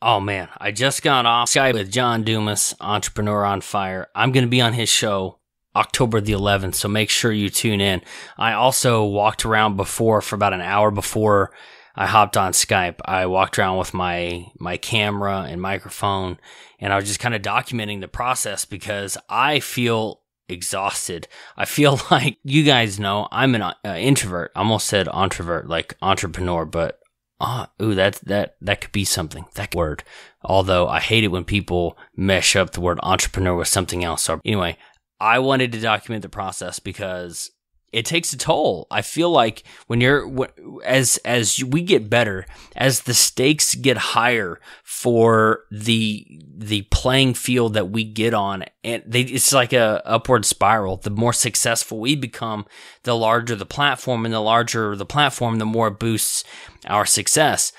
Oh man, I just got off Skype with John Dumas, Entrepreneur on Fire. I'm going to be on his show October the 11th, so make sure you tune in. I also walked around before for about an hour before I hopped on Skype. I walked around with my camera and microphone, and I was just kind of documenting the process because I feel exhausted. I feel like, you guys know, I'm an introvert. I almost said introvert, like entrepreneur, but that could be something. That word. Although I hate it when people mesh up the word entrepreneur with something else. So anyway, I wanted to document the process because it takes a toll. I feel like as we get better, as the stakes get higher for the playing field that we get on, and it's like a upward spiral. The more successful we become, the larger the platform, and the larger the platform, the more it boosts our success.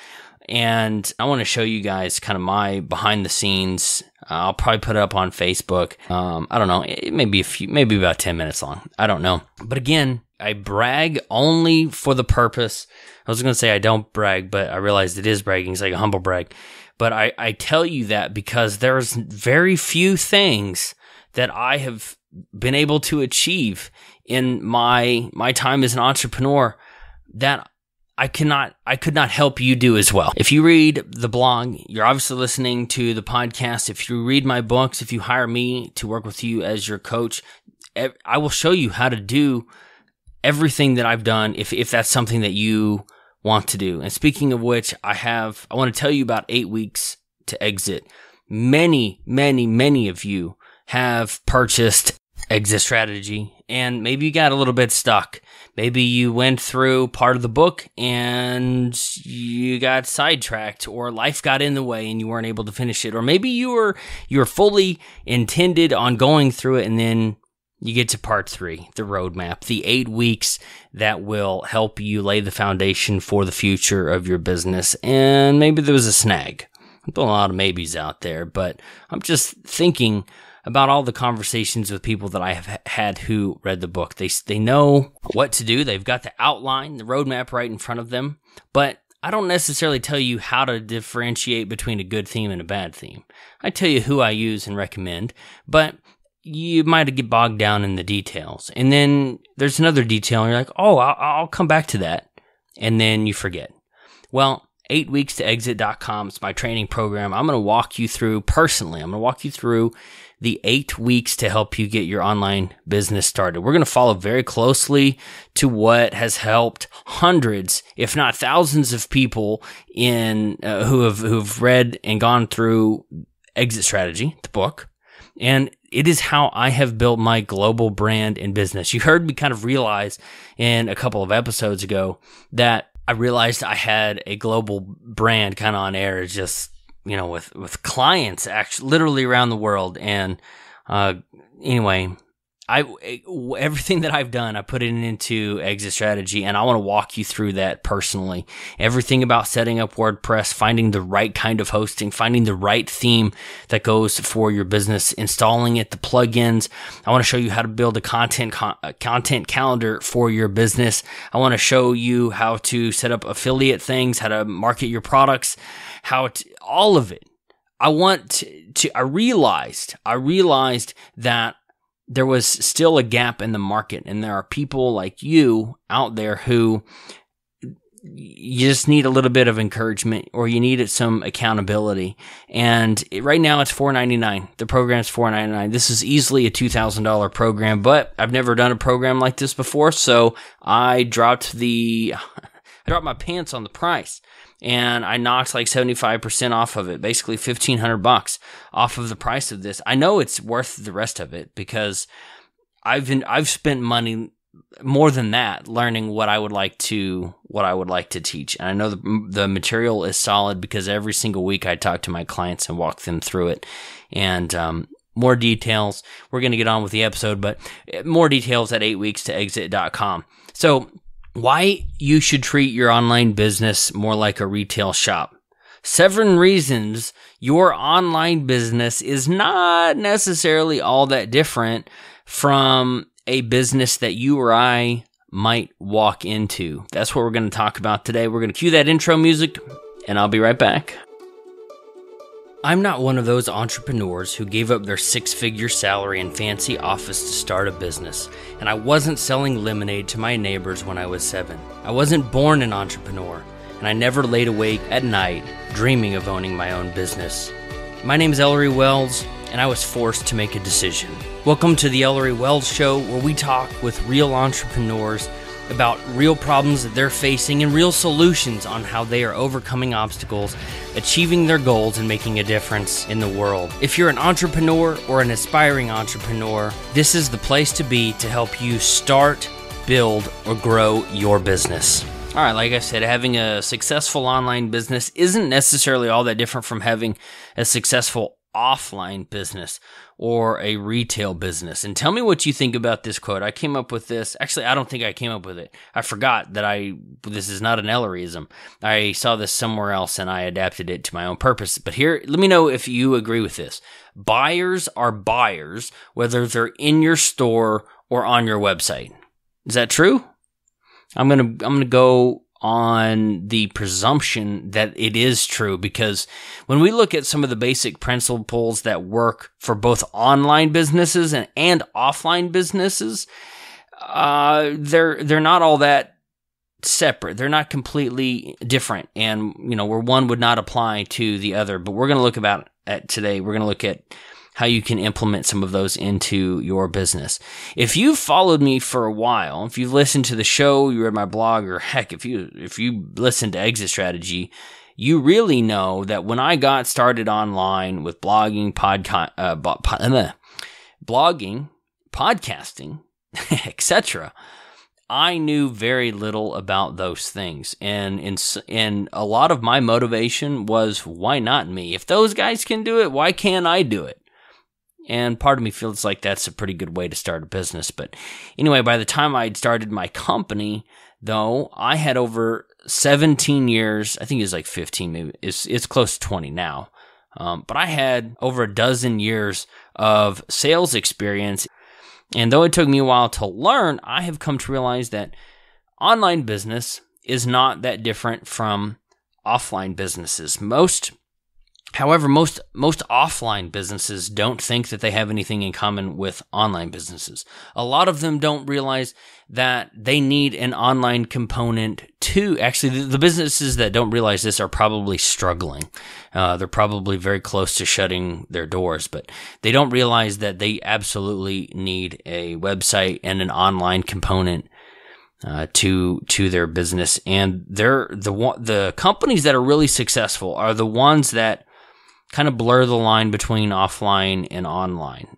And I want to show you guys kind of my behind the scenes. I'll probably put it up on Facebook. I don't know. It may be maybe about 10 minutes long. I don't know. But again, I brag only for the purpose. I was going to say I don't brag, but I realized it is bragging. It's like a humble brag. But I tell you that because there's very few things that I have been able to achieve in my time as an entrepreneur that I could not help you do as well. If you read the blog, you're obviously listening to the podcast. If you read my books, if you hire me to work with you as your coach, I will show you how to do everything that I've done if that's something that you want to do. And speaking of which, I want to tell you about 8 weeks to exit. Many, many, many of you have purchased Exit Strategy, and maybe you got a little bit stuck. Maybe you went through part of the book and you got sidetracked, or life got in the way and you weren't able to finish it. Or maybe you were fully intended on going through it, and then you get to part 3, the roadmap, the 8 weeks that will help you lay the foundation for the future of your business. And maybe there was a snag. I'm throwing a lot of maybes out there, but I'm just thinking about all the conversations with people that I have had who read the book. They know what to do. They've got the outline, the roadmap right in front of them. But I don't necessarily tell you how to differentiate between a good theme and a bad theme. I tell you who I use and recommend, but you might get bogged down in the details. And then there's another detail, and you're like, oh, I'll come back to that. And then you forget. Well, 8weekstoexit.com is my training program. I'm going to walk you through personally. I'm going to walk you through the 8 weeks to help you get your online business started. We're going to follow very closely to what has helped hundreds, if not thousands of people who've read and gone through Exit Strategy, the book. And it is how I have built my global brand and business. You heard me kind of realize in a couple of episodes ago that I realized I had a global brand kind of on air, just, with clients actually literally around the world. And anyway, everything that I've done, I put it into Exit Strategy, and I want to walk you through that personally. Everything about setting up WordPress, finding the right kind of hosting, finding the right theme that goes for your business, installing it, the plugins. I want to show you how to build a content calendar for your business. I want to show you how to set up affiliate things, how to market your products, all of it. I realized that there was still a gap in the market, and there are people like you out there who you just need a little bit of encouragement, or you needed some accountability. And right now it's $4.99. The program's $4.99. This is easily a $2,000 program, but I've never done a program like this before, so I dropped my pants on the price. And I knocked like 75% off of it, basically $1,500 off of the price of this. I know it's worth the rest of it because I've spent money more than that learning what I would like to teach. And I know the material is solid because every single week I talk to my clients and walk them through it. And more details, we're going to get on with the episode, but more details at 8weekstoexit.com. So why you should treat your online business more like a retail shop. 7 reasons your online business is not necessarily all that different from a business that you or I might walk into. That's what we're going to talk about today. We're going to cue that intro music, and I'll be right back. I'm not one of those entrepreneurs who gave up their six-figure salary and fancy office to start a business, and I wasn't selling lemonade to my neighbors when I was 7. I wasn't born an entrepreneur, and I never laid awake at night dreaming of owning my own business. My name is Ellery Wells, and I was forced to make a decision. Welcome to the Ellery Wells Show, where we talk with real entrepreneurs about real problems that they're facing and real solutions on how they are overcoming obstacles, achieving their goals, and making a difference in the world. If you're an entrepreneur or an aspiring entrepreneur, this is the place to be to help you start, build, or grow your business. All right, like I said, having a successful online business isn't necessarily all that different from having a successful offline business or a retail business. And tell me what you think about this quote. I came up with this. Actually, I don't think I came up with it. I forgot that this is not an Elleryism. I saw this somewhere else and I adapted it to my own purpose. But here, let me know if you agree with this. Buyers are buyers, whether they're in your store or on your website. Is that true? I'm gonna go on the presumption that it is true, because when we look at some of the basic principles that work for both online businesses and offline businesses, they're not all that separate. They're not completely different, and where one would not apply to the other. But we're going to look at today. We're going to look at how you can implement some of those into your business. If you've followed me for a while, if you've listened to the show, you read my blog, or heck, if you listened to Exit Strategy, you really know that when I got started online with blogging, podcasting, etc., I knew very little about those things. And a lot of my motivation was, why not me? If those guys can do it, why can't I do it? And part of me feels like that's a pretty good way to start a business. But anyway, by the time I'd started my company, though, I had over 17 years. I think it was like 15, maybe. It's close to 20 now. But I had over a dozen years of sales experience. And though it took me a while to learn, I have come to realize that online business is not that different from offline businesses. However, most offline businesses don't think that they have anything in common with online businesses. A lot of them don't realize that they need an online component too. Actually, the businesses that don't realize this are probably struggling. They're probably very close to shutting their doors, but they don't realize that they absolutely need a website and an online component to their business. And the companies that are really successful are the ones that kind of blur the line between offline and online.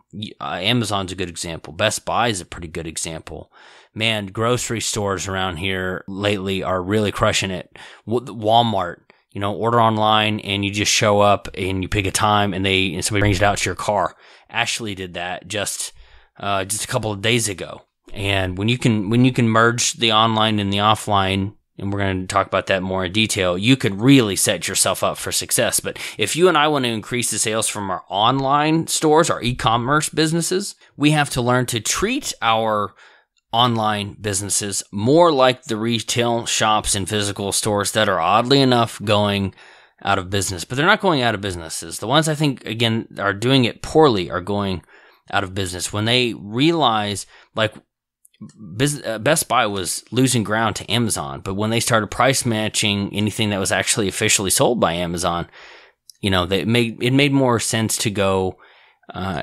Amazon's a good example. Best Buy is a pretty good example. Man, grocery stores around here lately are really crushing it. Walmart, order online and you just show up and you pick a time and somebody brings it out to your car. Ashley did that just a couple of days ago. And when you can merge the online and the offline, and we're going to talk about that more in detail, you could really set yourself up for success. But if you and I want to increase the sales from our online stores, our e-commerce businesses, we have to learn to treat our online businesses more like the retail shops and physical stores that are oddly enough going out of business. But they're not going out of businesses. The ones I think, again, are doing it poorly are going out of business when they realize, like, Best Buy was losing ground to Amazon, but when they started price matching anything that was actually officially sold by Amazon, it made more sense to go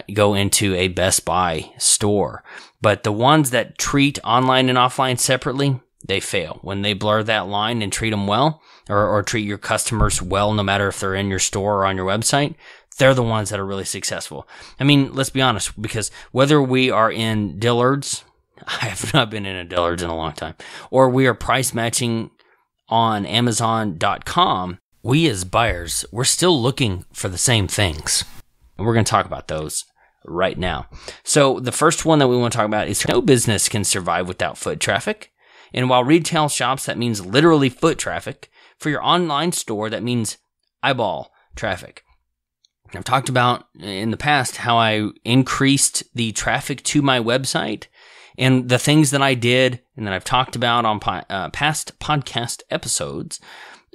into a Best Buy store. But the ones that treat online and offline separately, they fail. When they blur that line and treat them well, or treat your customers well, no matter if they're in your store or on your website, they're the ones that are really successful. I mean, let's be honest, because whether we are in Dillard's, I have not been in a Dillard's in a long time, or we are price matching on Amazon.com, we as buyers, we're still looking for the same things. And we're going to talk about those right now. So the first one that we want to talk about is no business can survive without foot traffic. And while retail shops, that means literally foot traffic. For your online store, that means eyeball traffic. I've talked about in the past how I increased the traffic to my website. And the things that I did and that I've talked about on past podcast episodes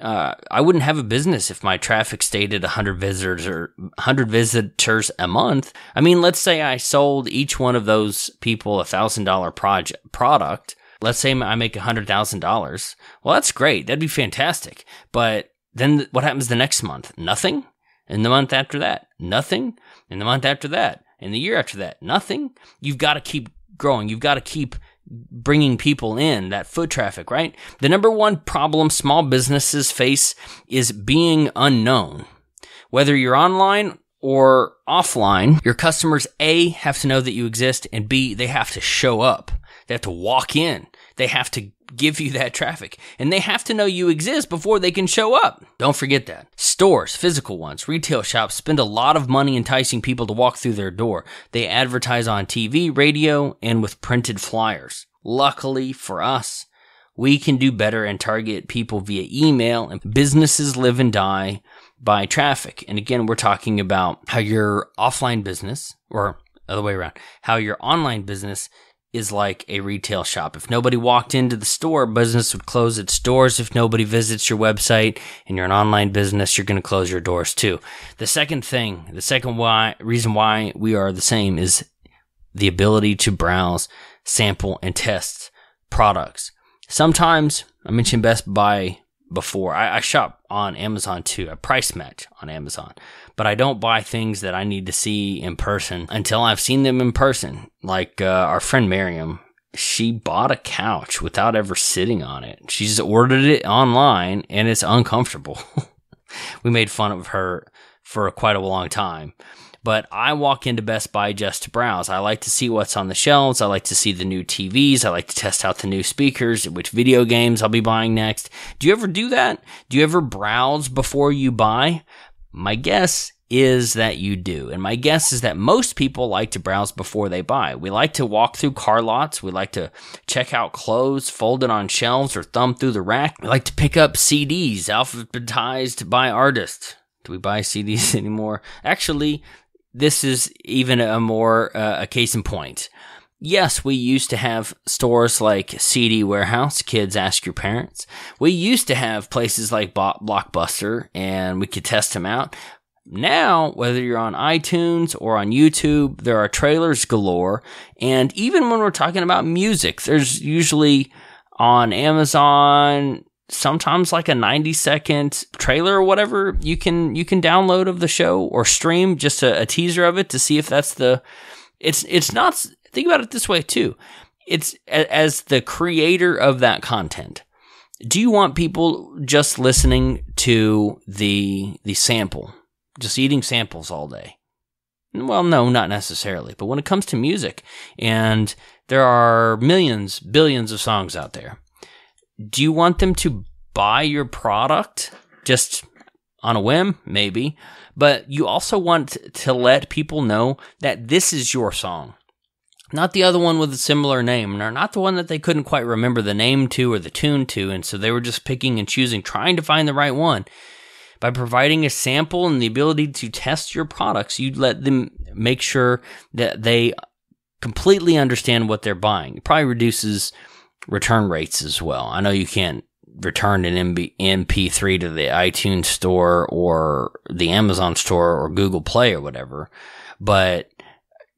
I wouldn't have a business if my traffic stayed at 100 visitors a month. I mean, let's say I sold each one of those people $1,000 product. Let's say I make $100,000. Well, that's great. That'd be fantastic. But then what happens the next month? Nothing. And the month after that, nothing. And the month after that, and the year after that, nothing. You've got to keep growing. You've got to keep bringing people in, that foot traffic, right? The number one problem small businesses face is being unknown. Whether you're online or offline, your customers, A, have to know that you exist, and B, they have to show up. They have to walk in. They have to give you that traffic. And they have to know you exist before they can show up. Don't forget that. Stores, physical ones, retail shops spend a lot of money enticing people to walk through their door. They advertise on TV, radio, and with printed flyers. Luckily for us, we can do better and target people via email, and businesses live and die by traffic. And again, we're talking about how your offline business, or other way around, how your online business is like a retail shop. If nobody walked into the store, business would close its doors. If nobody visits your website and you're an online business, you're going to close your doors too. The second reason why we are the same is the ability to browse, sample, and test products. Sometimes, I mentioned Best Buy before. I shop on Amazon too. I price match on Amazon. But I don't buy things that I need to see in person until I've seen them in person. Like our friend Miriam, she bought a couch without ever sitting on it. She just ordered it online, and it's uncomfortable. We made fun of her for quite a long time. But I walk into Best Buy just to browse. I like to see what's on the shelves. I like to see the new TVs. I like to test out the new speakers, which video games I'll be buying next. Do you ever do that? Do you ever browse before you buy? My guess is that you do. And my guess is that most people like to browse before they buy. We like to walk through car lots. We like to check out clothes folded on shelves or thumb through the rack. We like to pick up CDs alphabetized by artist. Do we buy CDs anymore? Actually, this is even a case in point. Yes, we used to have stores like CD Warehouse, Kids Ask Your Parents. We used to have places like Blockbuster, and we could test them out. Now, whether you're on iTunes or on YouTube, there are trailers galore. And even when we're talking about music, there's usually on Amazon sometimes like a 90-second trailer or whatever you can download of the show or stream just a teaser of it to see if that's it's not. Think about it this way too. It's as the creator of that content. Do you want people just listening to the sample, just eating samples all day? Well, no, not necessarily. But when it comes to music, and there are millions, billions of songs out there, do you want them to buy your product just on a whim? Maybe. But you also want to let people know that this is your song. Not the other one with a similar name, or not the one that they couldn't quite remember the name to or the tune to, and so they were just picking and choosing, trying to find the right one. By providing a sample and the ability to test your products, you let them make sure that they completely understand what they're buying. It probably reduces return rates as well. I know you can't return an MP3 to the iTunes store or the Amazon store or Google Play or whatever, but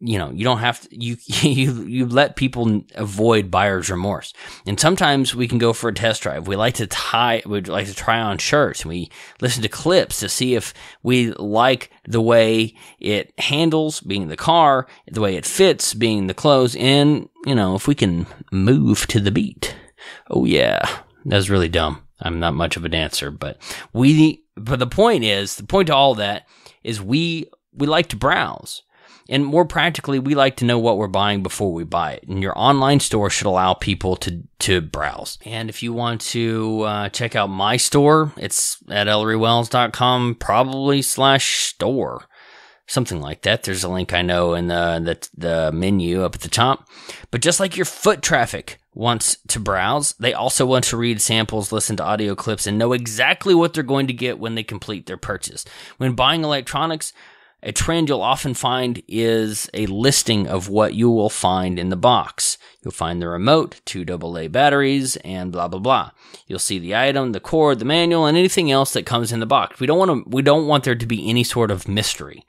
you don't have to, you let people avoid buyer's remorse. And sometimes we can go for a test drive. We'd like to try on shirts, and we listen to clips to see if we like the way it handles, being the car, the way it fits, being the clothes, and, if we can move to the beat. Oh yeah. That was really dumb. I'm not much of a dancer, but the point to all that is we like to browse. And more practically, we like to know what we're buying before we buy it. And your online store should allow people to browse. And if you want to check out my store, it's at ElleryWells.com, probably /store. Something like that. There's a link I know in the menu up at the top. But just like your foot traffic wants to browse, they also want to read samples, listen to audio clips, and know exactly what they're going to get when they complete their purchase. When buying electronics, A trend you'll often find is a listing of what you will find in the box. You'll find the remote, 2 AA batteries, and blah, blah, blah. You'll see the item, the cord, the manual, and anything else that comes in the box. We don't want there to be any sort of mystery.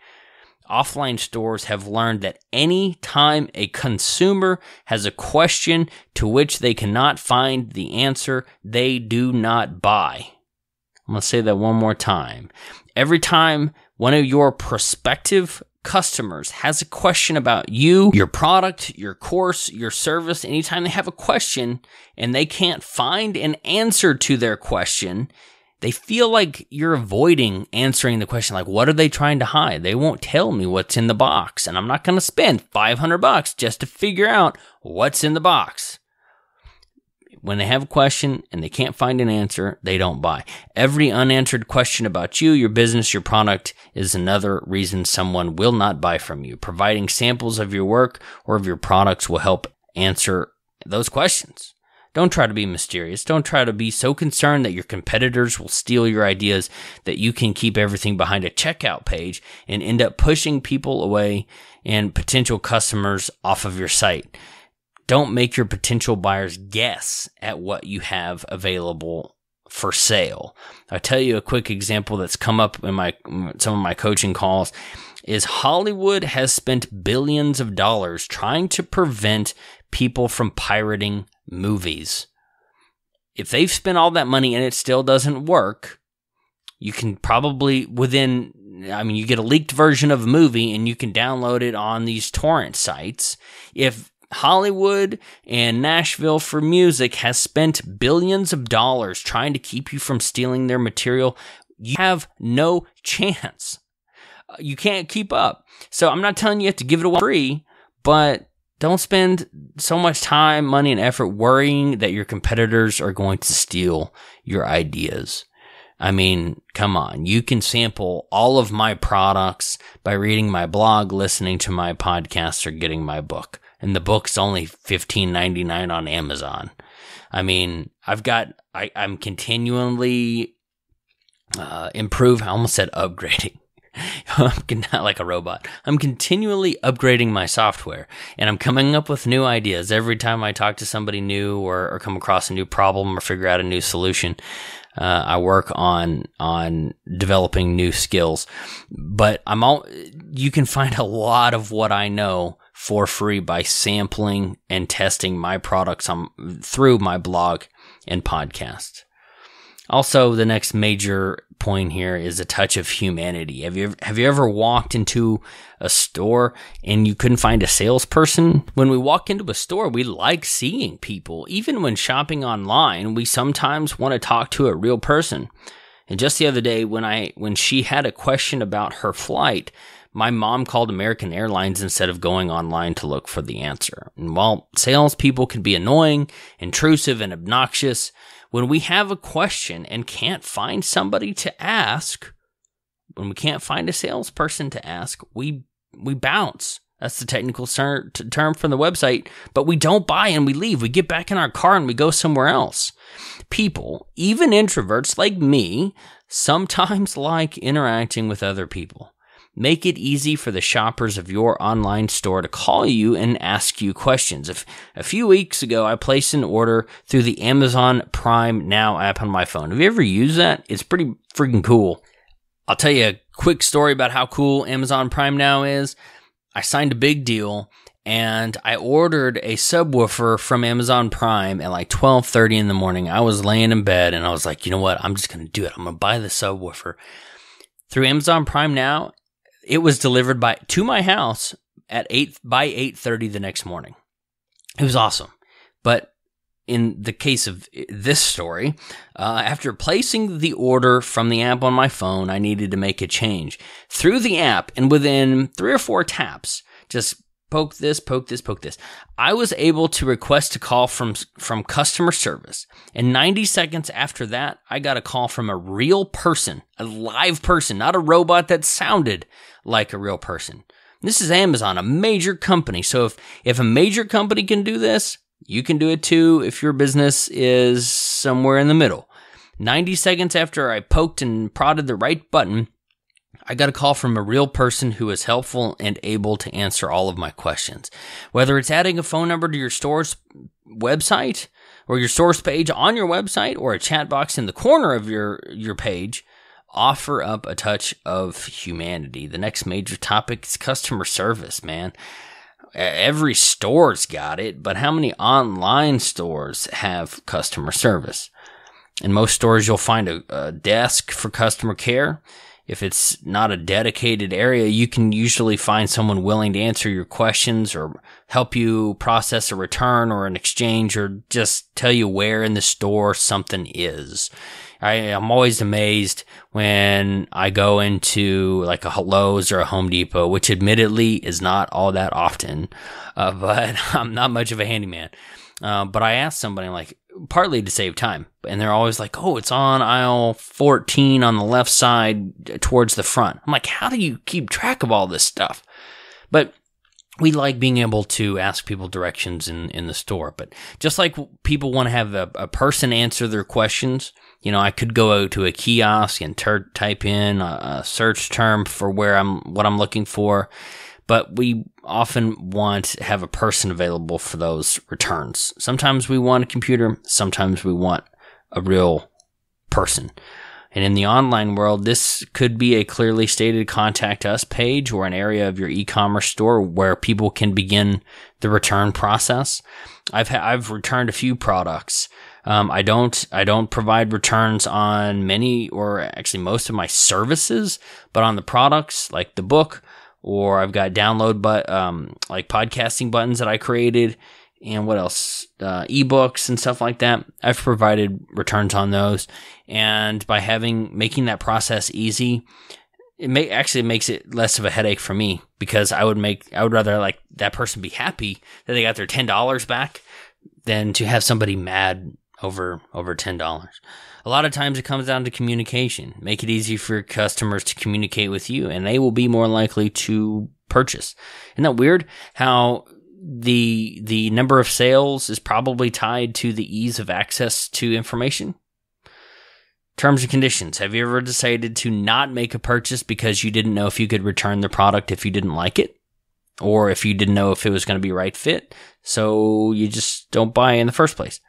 Offline stores have learned that any time a consumer has a question to which they cannot find the answer, they do not buy. I'm going to say that one more time. Every time one of your prospective customers has a question about you, your product, your course, your service, anytime they have a question and they can't find an answer to their question, they feel like you're avoiding answering the question. Like, what are they trying to hide? They won't tell me what's in the box, and I'm not going to spend $500 just to figure out what's in the box. When they have a question and they can't find an answer, they don't buy. Every unanswered question about you, your business, your product is another reason someone will not buy from you. Providing samples of your work or of your products will help answer those questions. Don't try to be mysterious. Don't try to be so concerned that your competitors will steal your ideas that you can keep everything behind a checkout page and end up pushing people away and potential customers off of your site. Don't make your potential buyers guess at what you have available for sale. I'll tell you a quick example that's come up in some of my coaching calls is Hollywood has spent billions of dollars trying to prevent people from pirating movies. If they've spent all that money and it still doesn't work, you can probably you get a leaked version of a movie and you can download it on these torrent sites. If Hollywood and Nashville for Music has spent billions of dollars trying to keep you from stealing their material, you have no chance. You can't keep up. So I'm not telling you have to give it away free, but don't spend so much time, money, and effort worrying that your competitors are going to steal your ideas. I mean, come on. You can sample all of my products by reading my blog, listening to my podcast, or getting my book. And the book's only $15.99 on Amazon. I mean, I'm continually I almost said upgrading. I'm not like a robot. I'm continually upgrading my software, and I'm coming up with new ideas every time I talk to somebody new or come across a new problem or figure out a new solution. I work on developing new skills, but you can find a lot of what I know for free by sampling and testing my products through my blog and podcast. Also, the next major point here is a touch of humanity. Have you ever walked into a store and you couldn't find a salesperson? When we walk into a store, we like seeing people. Even when shopping online, we sometimes want to talk to a real person. And just the other day, when she had a question about her flight, my mom called American Airlines instead of going online to look for the answer. And while salespeople can be annoying, intrusive, and obnoxious, when we have a question and can't find somebody to ask, when we can't find a salesperson to ask, we bounce. That's the technical term from the website, but we don't buy and we leave. We get back in our car and we go somewhere else. People, even introverts like me, sometimes like interacting with other people. Make it easy for the shoppers of your online store to call you and ask you questions. A few weeks ago, I placed an order through the Amazon Prime Now app on my phone. Have you ever used that? It's pretty freaking cool. I'll tell you a quick story about how cool Amazon Prime Now is. I signed a big deal and I ordered a subwoofer from Amazon Prime at like 12:30 in the morning. I was laying in bed and I was like, you know what? I'm just going to do it. I'm going to buy the subwoofer. Through Amazon Prime Now, it was delivered to my house by 8:30 the next morning. It was awesome. But in the case of this story, after placing the order from the app on my phone, I needed to make a change. Through the app, and within 3 or 4 taps, just poke this, I was able to request a call from customer service. And 90 seconds after that, I got a call from a real person, a live person, not a robot that sounded like a real person. This is Amazon, a major company. So if a major company can do this, you can do it too if your business is somewhere in the middle. 90 seconds after I poked and prodded the right button, I got a call from a real person who was helpful and able to answer all of my questions. Whether it's adding a phone number to your store's website or your source page on your website or a chat box in the corner of your page, offer up a touch of humanity. The next major topic is customer service, man. Every store's got it, but how many online stores have customer service? In most stores, you'll find a desk for customer care. If it's not a dedicated area, you can usually find someone willing to answer your questions or help you process a return or an exchange or just tell you where in the store something is. I'm always amazed when I go into like a Lowe's or a Home Depot, which admittedly is not all that often, but I'm not much of a handyman. But I asked somebody, like, partly to save time, and they're always like, oh, it's on aisle 14 on the left side towards the front. I'm like, how do you keep track of all this stuff? But we like being able to ask people directions in the store. But just like people want to have a person answer their questions, I could go to a kiosk and type in a search term for what I'm looking for. But we often want to have a person available for those returns. Sometimes we want a computer. Sometimes we want a real person. And in the online world, this could be a clearly stated contact us page or an area of your e-commerce store where people can begin the return process. I've returned a few products. I don't provide returns on many or actually most of my services, but on the products like the book, or I've got download like podcasting buttons that I created, and what else? Ebooks and stuff like that. I've provided returns on those, and by making that process easy, it makes it less of a headache for me, because I would rather like that person be happy that they got their $10 back than to have somebody mad over $10. A lot of times it comes down to communication. Make it easy for your customers to communicate with you, and they will be more likely to purchase. Isn't that weird how the number of sales is probably tied to the ease of access to information? Terms and conditions. Have you ever decided to not make a purchase because you didn't know if you could return the product if you didn't like it? Or if you didn't know if it was going to be right fit, so you just don't buy in the first place?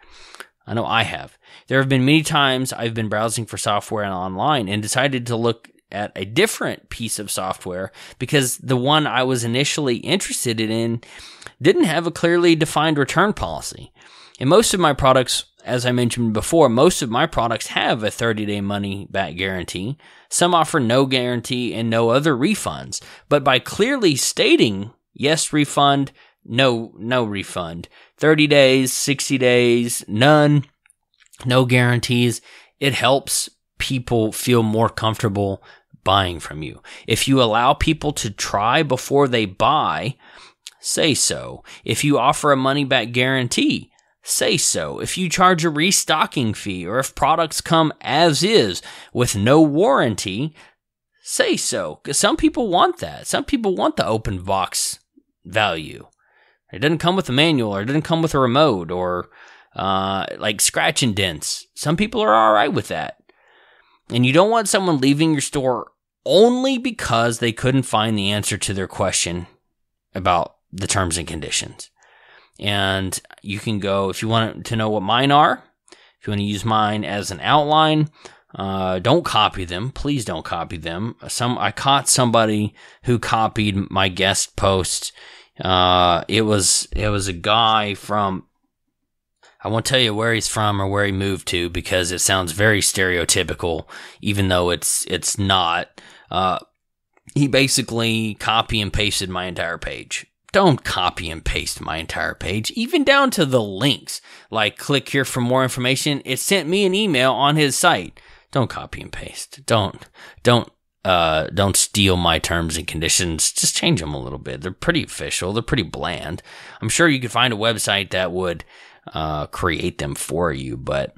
I know I have. There have been many times I've been browsing for software online and decided to look at a different piece of software because the one I was initially interested in didn't have a clearly defined return policy. And most of my products, as I mentioned before, most of my products have a 30-day money-back guarantee. Some offer no guarantee and no other refunds. But by clearly stating, yes, refund, no refund, 30 days, 60 days, none, no guarantees, it helps people feel more comfortable buying from you. If you allow people to try before they buy, say so. If you offer a money-back guarantee, say so. If you charge a restocking fee, or if products come as is with no warranty, say so. Because some people want that. Some people want the open box value. It doesn't come with a manual, or it doesn't come with a remote, or like scratch and dents. Some people are all right with that. And you don't want someone leaving your store only because they couldn't find the answer to their question about the terms and conditions. And you can go, if you want to know what mine are, if you want to use mine as an outline, don't copy them. Please don't copy them. I caught somebody who copied my guest post. It was a guy from, I won't tell you where he's from or where he moved to because it sounds very stereotypical, even though it's not. He basically copy and pasted my entire page. Don't copy and paste my entire page, even down to the links. Like, click here for more information. It sent me an email on his site. Don't copy and paste. Don't steal my terms and conditions. Just change them a little bit. They're pretty official. They're pretty bland. I'm sure you could find a website that would create them for you, but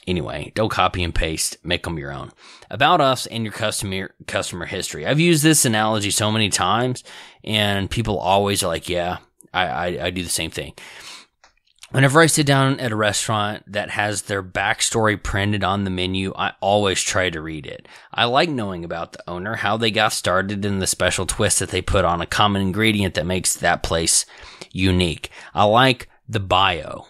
anyway, don't copy and paste. Make them your own. About us and your customer history. I've used this analogy so many times, and people always are like, yeah, I do the same thing. Whenever I sit down at a restaurant that has their backstory printed on the menu, I always try to read it. I like knowing about the owner, how they got started, and the special twist that they put on a common ingredient that makes that place unique. I like the bio.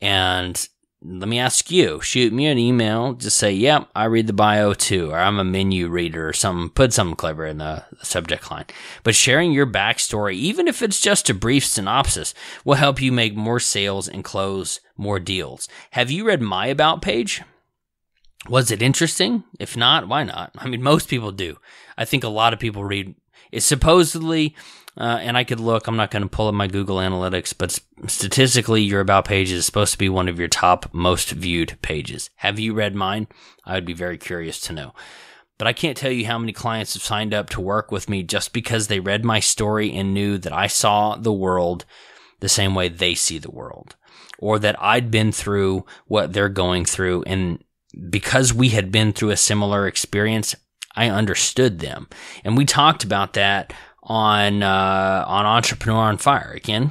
And let me ask you, shoot me an email, just say, yep, I read the bio too, or I'm a menu reader or something, put something clever in the subject line. But sharing your backstory, even if it's just a brief synopsis, will help you make more sales and close more deals. Have you read my About page? Was it interesting? If not, why not? I mean, most people do. I think a lot of people read. It's supposedly, and I could look, I'm not going to pull up my Google Analytics, but statistically, your About page is supposed to be one of your top most viewed pages. Have you read mine? I would be very curious to know. But I can't tell you how many clients have signed up to work with me just because they read my story and knew that I saw the world the same way they see the world, or that I'd been through what they're going through. And because we had been through a similar experience, I understood them. And we talked about that on Entrepreneur on Fire. Again,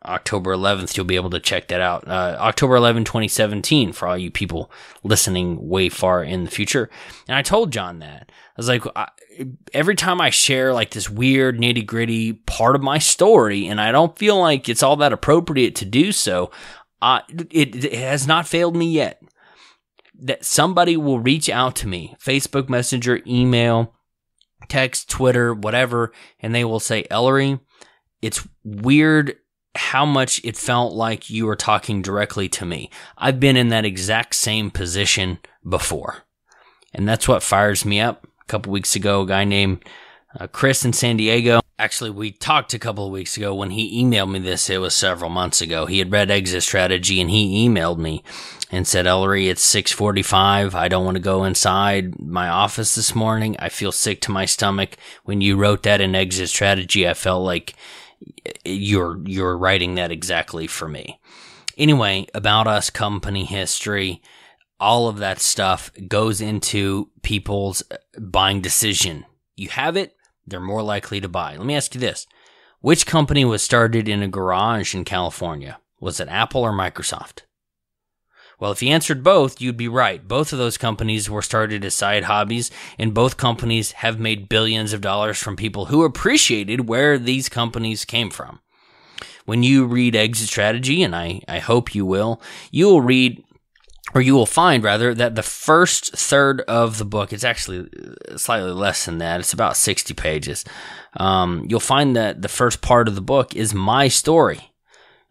October 11th, you'll be able to check that out. October 11, 2017, for all you people listening way far in the future. And I told John that. I was like, every time I share like this weird nitty gritty part of my story, and I don't feel like it's all that appropriate to do so, it has not failed me yet. That somebody will reach out to me, Facebook Messenger, email, text, Twitter, whatever, and they will say, Ellery, it's weird how much it felt like you were talking directly to me. I've been in that exact same position before. And that's what fires me up. A couple weeks ago, a guy named Chris in San Diego. Actually, we talked a couple of weeks ago when he emailed me this. It was several months ago. He had read Exit Strategy and he emailed me and said, Ellery, it's 6:45. I don't want to go inside my office this morning. I feel sick to my stomach. When you wrote that in Exit Strategy, I felt like you're writing that exactly for me. Anyway, About Us, company history, all of that stuff goes into people's buying decision. You have it, they're more likely to buy. Let me ask you this. Which company was started in a garage in California? Was it Apple or Microsoft? Well, if you answered both, you'd be right. Both of those companies were started as side hobbies, and both companies have made billions of dollars from people who appreciated where these companies came from. When you read Exit Strategy, and I hope you will read, or you will find rather, that the first third of the book, it's actually slightly less than that, it's about 60 pages. You'll find that the first part of the book is my story.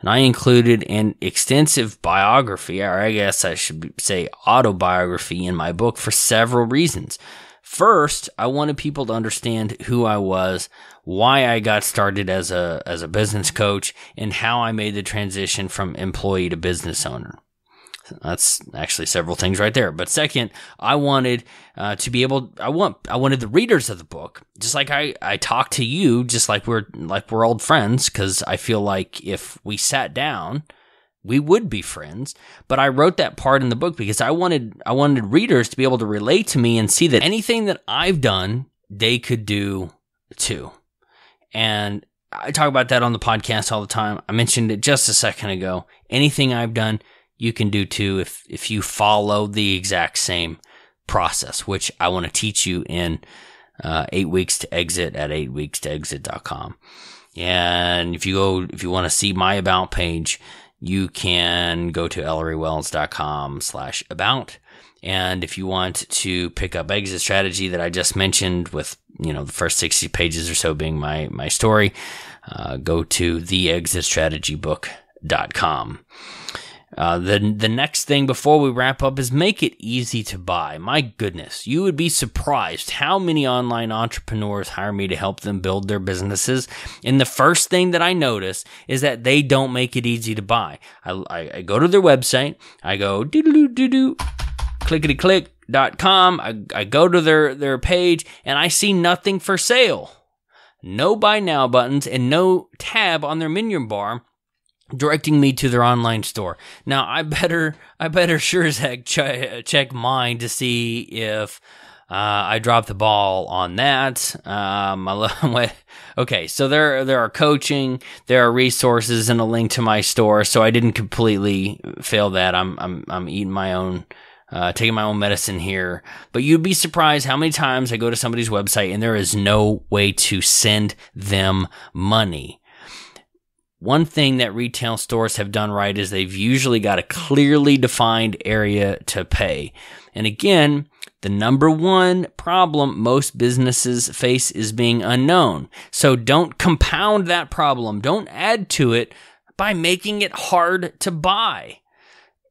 And I included an extensive biography, or I guess I should say autobiography, in my book for several reasons. First, I wanted people to understand who I was, why I got started as a business coach, and how I made the transition from employee to business owner. That's actually several things right there. But second, I wanted to be able. I wanted the readers of the book, just like I talk to you, just like we're old friends, because I feel like if we sat down, we would be friends. But I wrote that part in the book because I wanted readers to be able to relate to me and see that anything that I've done, they could do too. And I talk about that on the podcast all the time. I mentioned it just a second ago. Anything I've done, you can do too if you follow the exact same process, which I want to teach you in 8 Weeks to Exit at 8weekstoexit.com. And if you want to see my About page, you can go to ellerywells.com/about. And if you want to pick up Exit Strategy that I just mentioned, with the first 60 pages or so being my story, go to theexitstrategybook.com. The next thing before we wrap up is make it easy to buy. My goodness, you would be surprised how many online entrepreneurs hire me to help them build their businesses. And the first thing that I notice is that they don't make it easy to buy. I go to their website, I go doo-doo-doo-doo, clickety-click.com, I go to their page, and I see nothing for sale. No buy now buttons and no tab on their menu bar directing me to their online store. Now, I better sure as heck check mine to see if I dropped the ball on that. Okay, so there are coaching, there are resources, and a link to my store. So I didn't completely fail that. I'm eating my own, taking my own medicine here. But you'd be surprised how many times I go to somebody's website and there is no way to send them money. One thing that retail stores have done right is they've usually got a clearly defined area to pay. And again, the number one problem most businesses face is being unknown. So don't compound that problem. Don't add to it by making it hard to buy.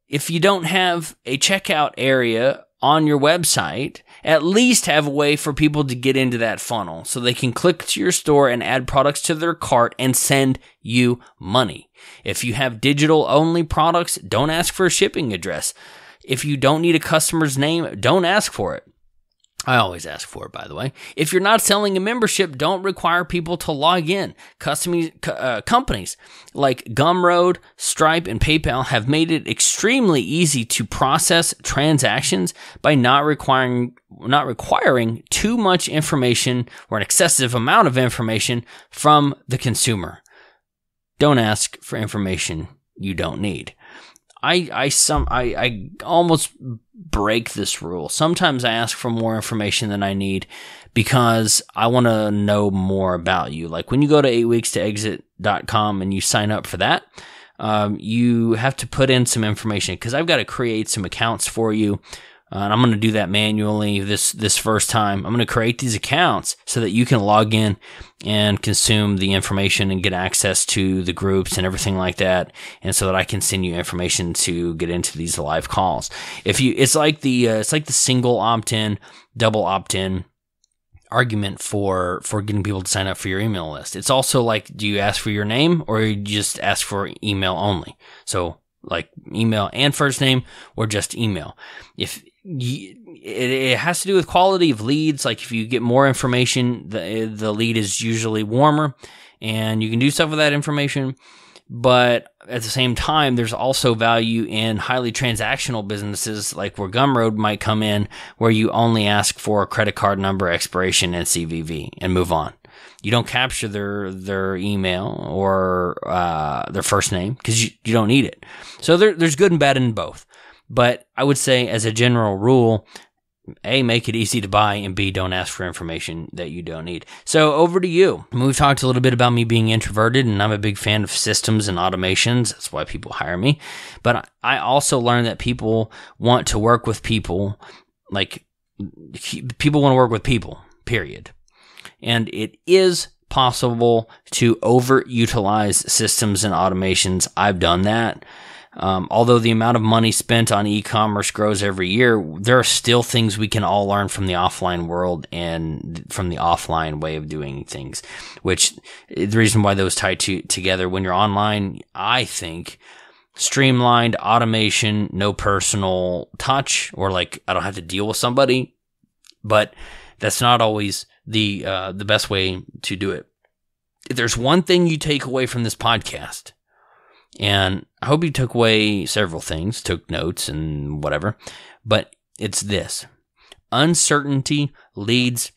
If you don't have a checkout area on your website, at least have a way for people to get into that funnel so they can click to your store and add products to their cart and send you money. If you have digital only products, don't ask for a shipping address. If you don't need a customer's name, don't ask for it. I always ask for it, by the way. If you're not selling a membership, don't require people to log in. Companies like Gumroad, Stripe, and PayPal have made it extremely easy to process transactions by not requiring too much information or an excessive amount of information from the consumer. Don't ask for information you don't need. I almost break this rule. Sometimes I ask for more information than I need because I want to know more about you. Like when you go to 8weekstoexit.com and you sign up for that, you have to put in some information because I've got to create some accounts for you. And I'm going to do that manually this first time. I'm going to create these accounts so that you can log in and consume the information and get access to the groups and everything like that. And so that I can send you information to get into these live calls. It's like the single opt-in, double opt-in argument for getting people to sign up for your email list. It's also like, do you ask for your name or you just ask for email only? So like email and first name or just email. It has to do with quality of leads. Like if you get more information, the lead is usually warmer and you can do stuff with that information. But at the same time, there's also value in highly transactional businesses like where Gumroad might come in, where you only ask for a credit card number, expiration, and CVV and move on. You don't capture their email or their first name because you don't need it. So there's good and bad in both. But I would say as a general rule, A, make it easy to buy, and B, don't ask for information that you don't need. So over to you. We've talked a little bit about me being introverted, and I'm a big fan of systems and automations. That's why people hire me. But I also learned that people want to work with people, like people want to work with people, period. And it is possible to overutilize systems and automations. I've done that. Although the amount of money spent on e-commerce grows every year, there are still things we can all learn from the offline world and from the offline way of doing things, which the reason why those tie together when you're online, I think streamlined automation, no personal touch, or like I don't have to deal with somebody, but that's not always the best way to do it. If there's one thing you take away from this podcast, and I hope you took away several things, took notes and whatever, but it's this. Uncertainty leads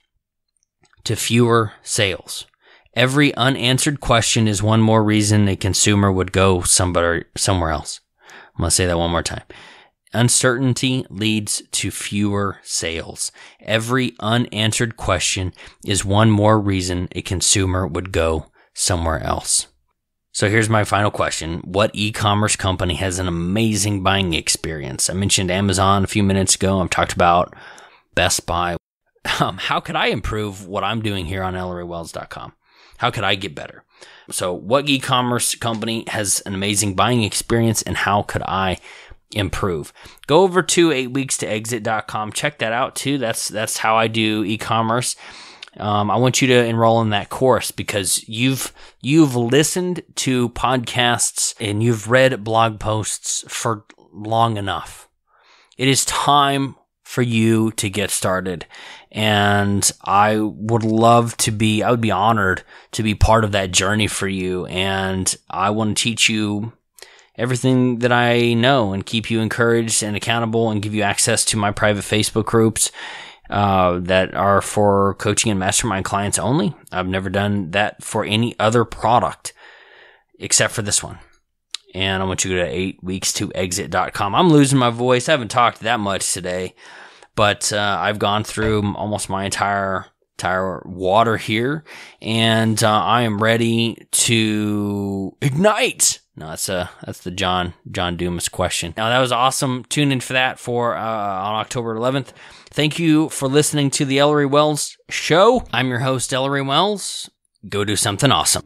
to fewer sales. Every unanswered question is one more reason a consumer would go somewhere else. I'm going to say that one more time. Uncertainty leads to fewer sales. Every unanswered question is one more reason a consumer would go somewhere else. So here's my final question. What e-commerce company has an amazing buying experience? I mentioned Amazon a few minutes ago. I've talked about Best Buy. How could I improve what I'm doing here on ElleryWells.com? How could I get better? So what e-commerce company has an amazing buying experience and how could I improve? Go over to 8weekstoexit.com. Check that out too. That's how I do e-commerce. I want you to enroll in that course because you've listened to podcasts and you've read blog posts for long enough. It is time for you to get started. And I would be honored to be part of that journey for you. And I want to teach you everything that I know and keep you encouraged and accountable and give you access to my private Facebook groups. that are for coaching and mastermind clients only. I've never done that for any other product except for this one. And I want you to go to 8weeks2exit.com. I'm losing my voice. I haven't talked that much today, but I've gone through almost my entire water here, and I am ready to ignite. No, that's the John Dumas question. Now, that was awesome. Tune in for that on October 11th. Thank you for listening to the Ellery Wells Show. I'm your host, Ellery Wells. Go do something awesome.